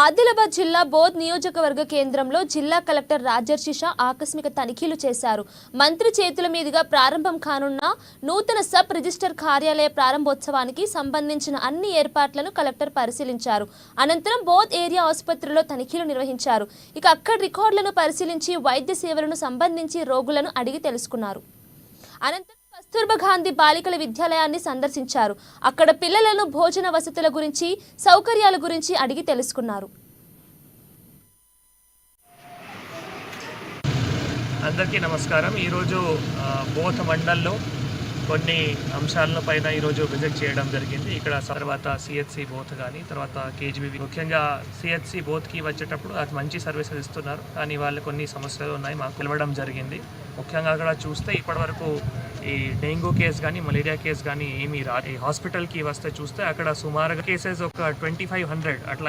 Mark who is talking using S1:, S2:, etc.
S1: ఆదిలాబాద్ జిల్లా బోధ్ నియోజకవర్గ కేంద్రంలో జిల్లా కలెక్టర్ రాజర్షిషా ఆకస్మిక తనిఖీలు చేశారు. మంత్రి చేతుల మీదుగా ప్రారంభం కానున్న నూతన సబ్ రిజిస్టర్ కార్యాలయ ప్రారంభోత్సవానికి సంబంధించిన అన్ని ఏర్పాట్లను కలెక్టర్ పరిశీలించారు. అనంతరం బోధ్ ఏరియా ఆసుపత్రిలో తనిఖీలు నిర్వహించారు. ఇక అక్కడి రికార్డులను పరిశీలించి వైద్య సేవలను సంబంధించి రోగులను అడిగి తెలుసుకున్నారు. అనంతరం కస్తూర్బా గాంధీ బాలికల విద్యాలయాన్ని సందర్శించారు. అక్కడ పిల్లలను భోజన వసతుల గురించి, సౌకర్యాల గురించి అడిగి తెలుసుకున్నారు.
S2: అందరికీ నమస్కారం. ఈరోజు బోధ్ మండల్లో కొన్ని అంశాల పైన ఈరోజు విజిట్ చేయడం జరిగింది. ఇక్కడ తర్వాత సిహెచ్సి బోధ్ కానీ తర్వాత కేజీబీ, ముఖ్యంగా సిహెచ్సి బోధ్కి వచ్చేటప్పుడు అది మంచి సర్వీసెస్ ఇస్తున్నారు, కానీ వాళ్ళు కొన్ని సమస్యలు ఉన్నాయి మాకు పిలవడం జరిగింది. ముఖ్యంగా అక్కడ చూస్తే ఇప్పటివరకు ఈ డెంగ్యూ కేసు కానీ మలేరియా కేసు కానీ ఏమీ హాస్పిటల్కి వస్తే చూస్తే అక్కడ సుమారుగా కేసెస్ ఒక 2500 అట్లా